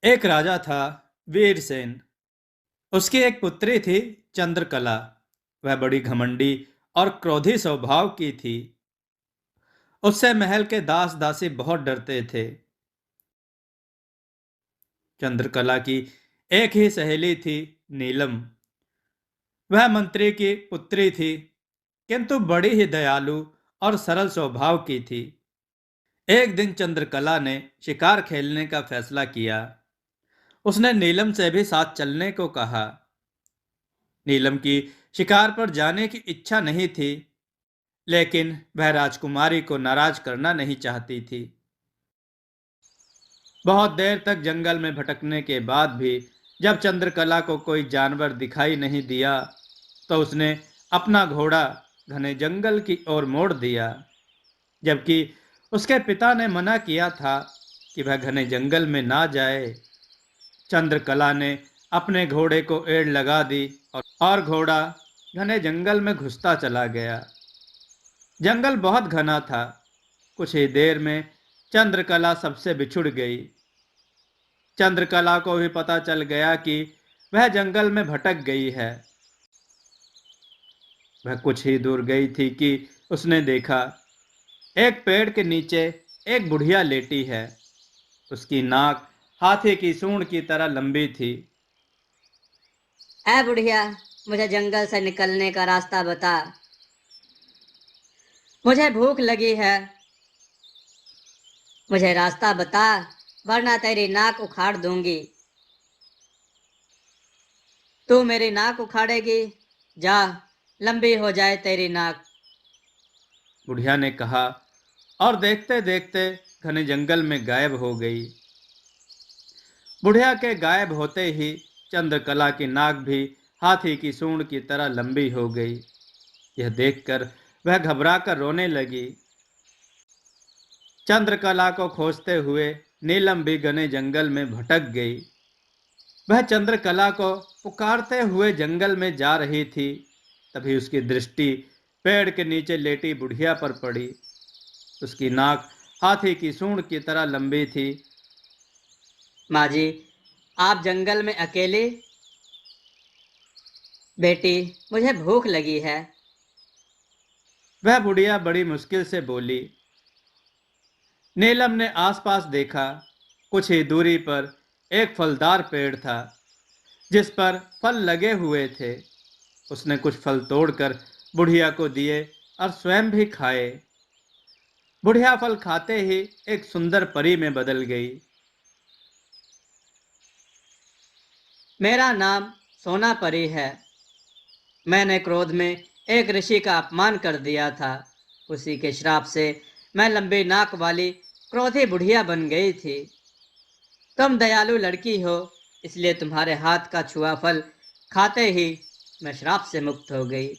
एक राजा था, वीरसेन। उसकी एक पुत्री थी, चंद्रकला। वह बड़ी घमंडी और क्रोधी स्वभाव की थी। उससे महल के दास दासी बहुत डरते थे। चंद्रकला की एक ही सहेली थी, नीलम। वह मंत्री की पुत्री थी, किंतु बड़ी ही दयालु और सरल स्वभाव की थी। एक दिन चंद्रकला ने शिकार खेलने का फैसला किया। उसने नीलम से भी साथ चलने को कहा। नीलम की शिकार पर जाने की इच्छा नहीं थी, लेकिन वह राजकुमारी को नाराज करना नहीं चाहती थी। बहुत देर तक जंगल में भटकने के बाद भी जब चंद्रकला को कोई जानवर दिखाई नहीं दिया, तो उसने अपना घोड़ा घने जंगल की ओर मोड़ दिया। जबकि उसके पिता ने मना किया था कि वह घने जंगल में ना जाए। चंद्रकला ने अपने घोड़े को एड़ लगा दी और घोड़ा घने जंगल में घुसता चला गया। जंगल बहुत घना था। कुछ ही देर में चंद्रकला सबसे बिछुड़ गई। चंद्रकला को भी पता चल गया कि वह जंगल में भटक गई है। वह कुछ ही दूर गई थी कि उसने देखा, एक पेड़ के नीचे एक बुढ़िया लेटी है। उसकी नाक हाथी की सूंड की तरह लंबी थी। ऐ बुढ़िया, मुझे जंगल से निकलने का रास्ता बता। मुझे भूख लगी है। मुझे रास्ता बता, वरना तेरी नाक उखाड़ दूंगी। तू मेरी नाक उखाड़ेगी? जा, लंबी हो जाए तेरी नाक। बुढ़िया ने कहा और देखते देखते घने जंगल में गायब हो गई। बुढ़िया के गायब होते ही चंद्रकला की नाक भी हाथी की सूंड की तरह लंबी हो गई। यह देखकर वह घबराकर रोने लगी। चंद्रकला को खोजते हुए नीलम भी घने जंगल में भटक गई। वह चंद्रकला को पुकारते हुए जंगल में जा रही थी। तभी उसकी दृष्टि पेड़ के नीचे लेटी बुढ़िया पर पड़ी। उसकी नाक हाथी की सूंड की तरह लंबी थी। माँ जी, आप जंगल में अकेले? बेटी, मुझे भूख लगी है। वह बुढ़िया बड़ी मुश्किल से बोली। नीलम ने आसपास देखा। कुछ ही दूरी पर एक फलदार पेड़ था, जिस पर फल लगे हुए थे। उसने कुछ फल तोड़कर बुढ़िया को दिए और स्वयं भी खाए। बुढ़िया फल खाते ही एक सुंदर परी में बदल गई। मेरा नाम सोना परी है। मैंने क्रोध में एक ऋषि का अपमान कर दिया था। उसी के श्राप से मैं लंबी नाक वाली क्रोधी बुढ़िया बन गई थी। तुम दयालु लड़की हो, इसलिए तुम्हारे हाथ का छुआ फल खाते ही मैं श्राप से मुक्त हो गई।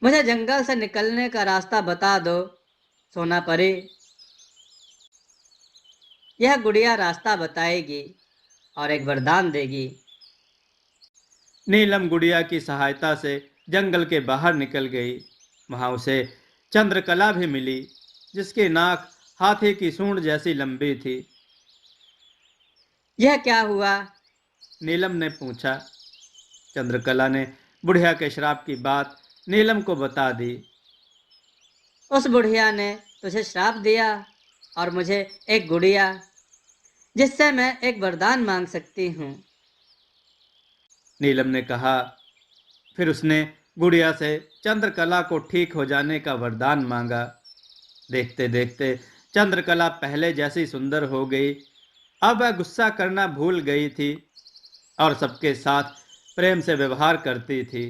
मुझे जंगल से निकलने का रास्ता बता दो, सोना परी। यह गुड़िया रास्ता बताएगी और एक वरदान देगी। नीलम गुड़िया की सहायता से जंगल के बाहर निकल गई। वहां उसे चंद्रकला भी मिली, जिसकी नाक हाथी की सूंड जैसी लंबी थी। यह क्या हुआ? नीलम ने पूछा। चंद्रकला ने बुढ़िया के श्राप की बात नीलम को बता दी। उस बुढ़िया ने तुझे श्राप दिया और मुझे एक गुड़िया, जिससे मैं एक वरदान मांग सकती हूँ। नीलम ने कहा। फिर उसने गुड़िया से चंद्रकला को ठीक हो जाने का वरदान मांगा। देखते देखते चंद्रकला पहले जैसी सुंदर हो गई। अब वह गुस्सा करना भूल गई थी और सबके साथ प्रेम से व्यवहार करती थी।